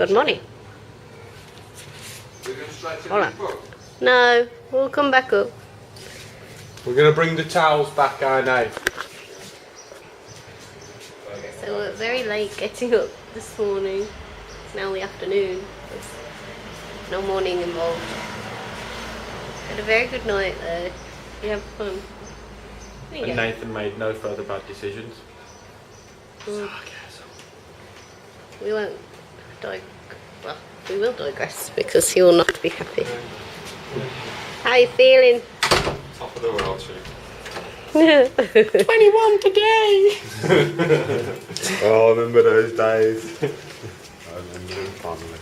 Good morning. Hold on. No, we'll come back up. We're going to bring the towels back, I know. So we're very late getting up this morning. It's now the afternoon. There's no morning involved. Had a very good night though. You have fun. And Nathan made no further bad decisions. We won't well, we will digress because he will not be happy. How are you feeling? Top of the world, too. 21 today! Oh, I remember those days. I remember them fondly.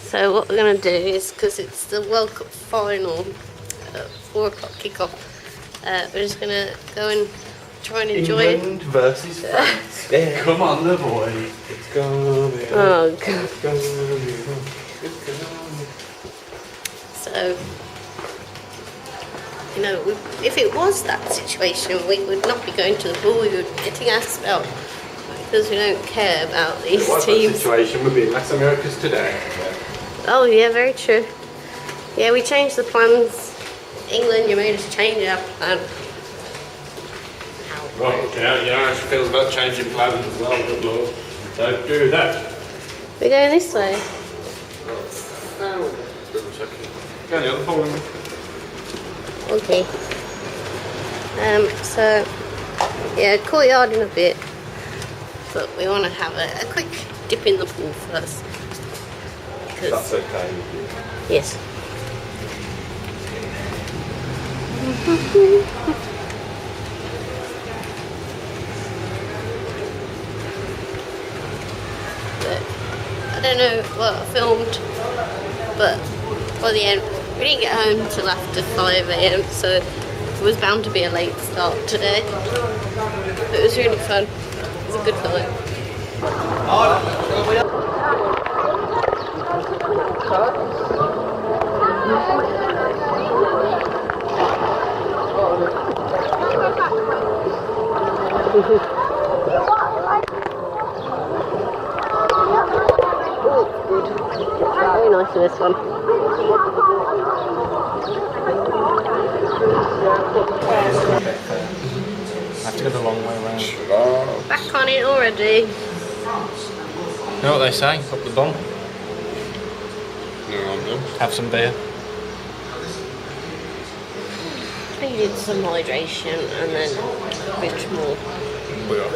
So what we're going to do is, because it's the World Cup final, 4 o'clock kickoff, we're just going to go and try and enjoy England versus France. Yeah. Come on, the boys. It's gonna be on. Oh, God. It's gonna be on. It's gonna be. So, you know, if it was that situation, we would not be going to the pool, we would be getting asked out because we don't care about these teams. That situation would be in Latin America's today. Yeah. Oh, yeah, very true. Yeah, we changed the plans. England, you made us change our plan. Well, yeah, how she feels about changing plans as well, good lord. Don't do that. We're going this way. Oh, go on the other pole. Okay. So, yeah, courtyard in a bit. But we want to have a quick dip in the pool first. That's okay with you. Yes. I don't know what I filmed, but by the end, we didn't get home till after 5 AM, so it was bound to be a late start today. But it was really fun. It was a good night. Very nice this one. I have to go the long way around. Back on it already. You know what they say? Up the bum. No. Have some beer. Needed some hydration and then a bit more. We are.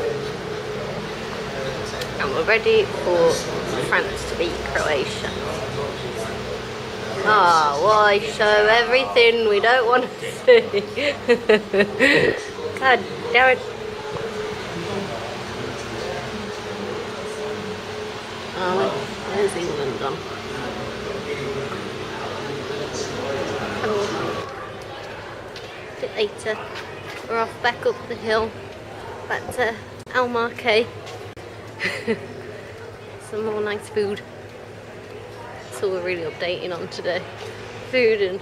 And we're ready for France to beat Croatia. Ah, why show everything we don't want to see? God damn it. Oh, where's England gone? A bit later, we're off back up the hill, back to Al Marquet. Some more nice food. That's all we're really updating on today. Food and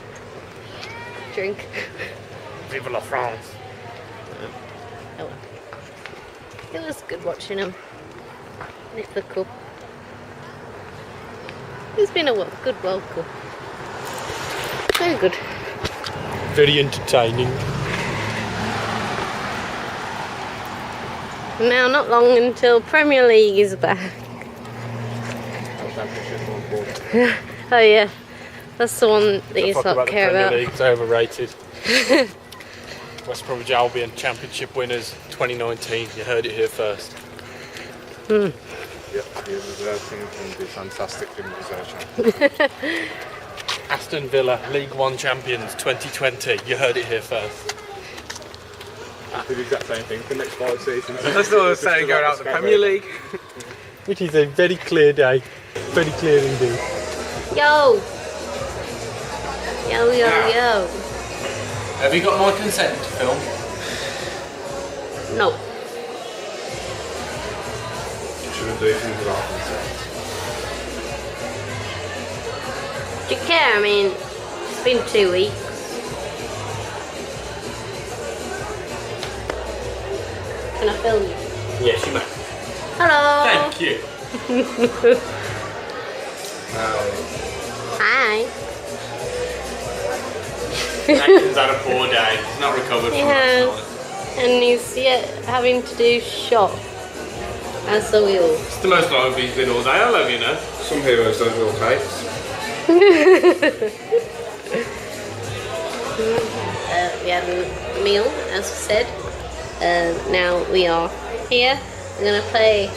drink. Vive la France. Oh well. It was good watching them lift the cup. It's been a good World Cup. Very good. Very entertaining. Now, not long until Premier League is back. Oh yeah, that's the one that you not care about. Premier League's overrated. West Bromwich Albion Championship winners 2019. You heard it here first. Yep, the reserve team can be fantastic in reserve. Aston Villa League One champions 2020. You heard it here first. I do the exact same thing for the next 5 seasons. That's what I was saying, going out the Premier League. Which is a very clear day. Very clear indeed. Yo! Yo. Have you got my consent to film? No. Shouldn't do things without consent. Do you care? I mean, it's been 2 weeks. Can I film you? Yes, you may. Hello! Thank you. Hi. Nathan's had a poor day. He's not recovered from Yeah. last night. And he's yet having to do shop. As are we all. It's the most live he's been all day, I love you know. Some heroes don't roll kites. We had a meal, as we said. Now we are here. We're going to play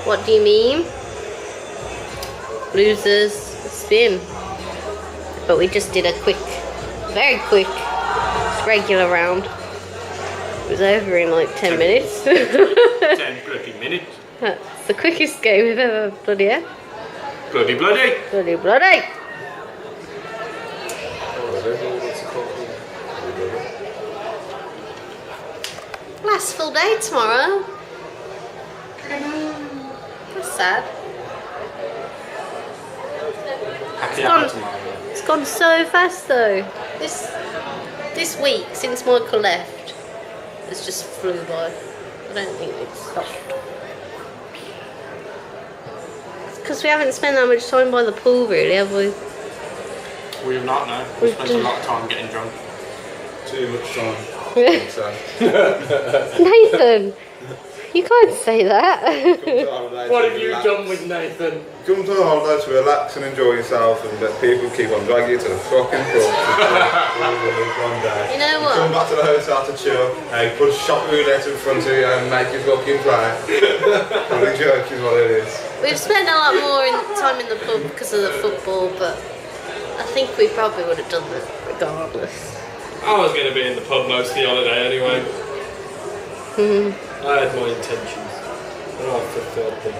What Do You Mean? Losers spin. But we just did a quick, very quick, regular round. It was over in like 10 minutes. 10 bloody minutes. That's the quickest game we've ever bloody had. Bloody bloody. Bloody bloody. Last full day tomorrow. That's sad. Happy gone. hour tomorrow. It's gone so fast though. This week since Michael left has just flew by. I don't think it's stopped. It's because we haven't spent that much time by the pool really, have we? We have not, no. We spent a lot of time getting drunk. Too much time. Nathan, you can't say that. What have you done with Nathan? Come to a holiday to relax and enjoy yourself and let people keep on dragging you to the fucking pub. One day. You know You what? come back to the hotel to chill, and you put a shot roulette in front of you and make you fucking play. What a joke is what it is. We've spent a lot more time in the pub because of the football, but I think we probably would have done that regardless. I was going to be in the pub most of the holiday anyway. I had my intentions, and I've fulfilled them.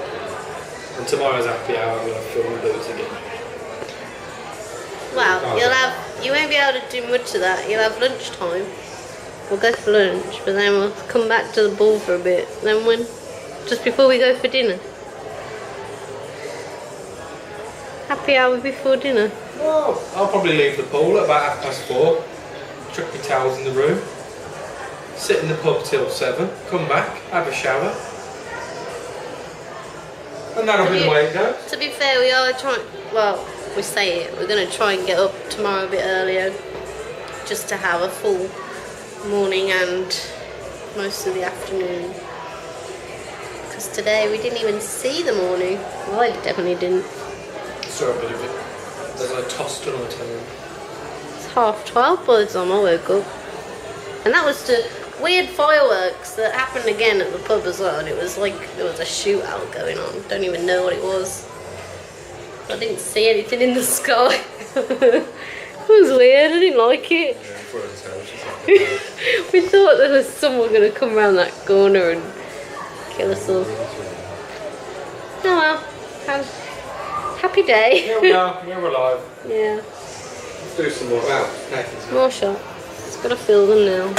And tomorrow's happy hour, I'm going to film boots again. Well, you won't be able to do much of that. You'll have lunchtime. We'll go for lunch, but then we'll come back to the ball for a bit. Then just before we go for dinner. Happy hour before dinner. Well, I'll probably leave the pool at about 4:30. Chuck my towels in the room. Sit in the pub till 7. Come back, have a shower. And that'll be the way it goes. To be fair, we are trying. Well, we say it. We're going to try and get up tomorrow a bit earlier, just to have a full morning and most of the afternoon. Because today we didn't even see the morning. Well, I definitely didn't. So I believe it. As I tossed and I turned. It's 12:30 by the time I woke up. And that was to weird fireworks that happened again at the pub as well. And it was like there was a shootout going on. Don't even know what it was. I didn't see anything in the sky. It was weird, I didn't like it. We thought there was someone going to come around that corner and kill us all. Oh well, happy day. Here we are, we're alive. Yeah, Let's do some more. Wow. more shots. Just got to fill them now.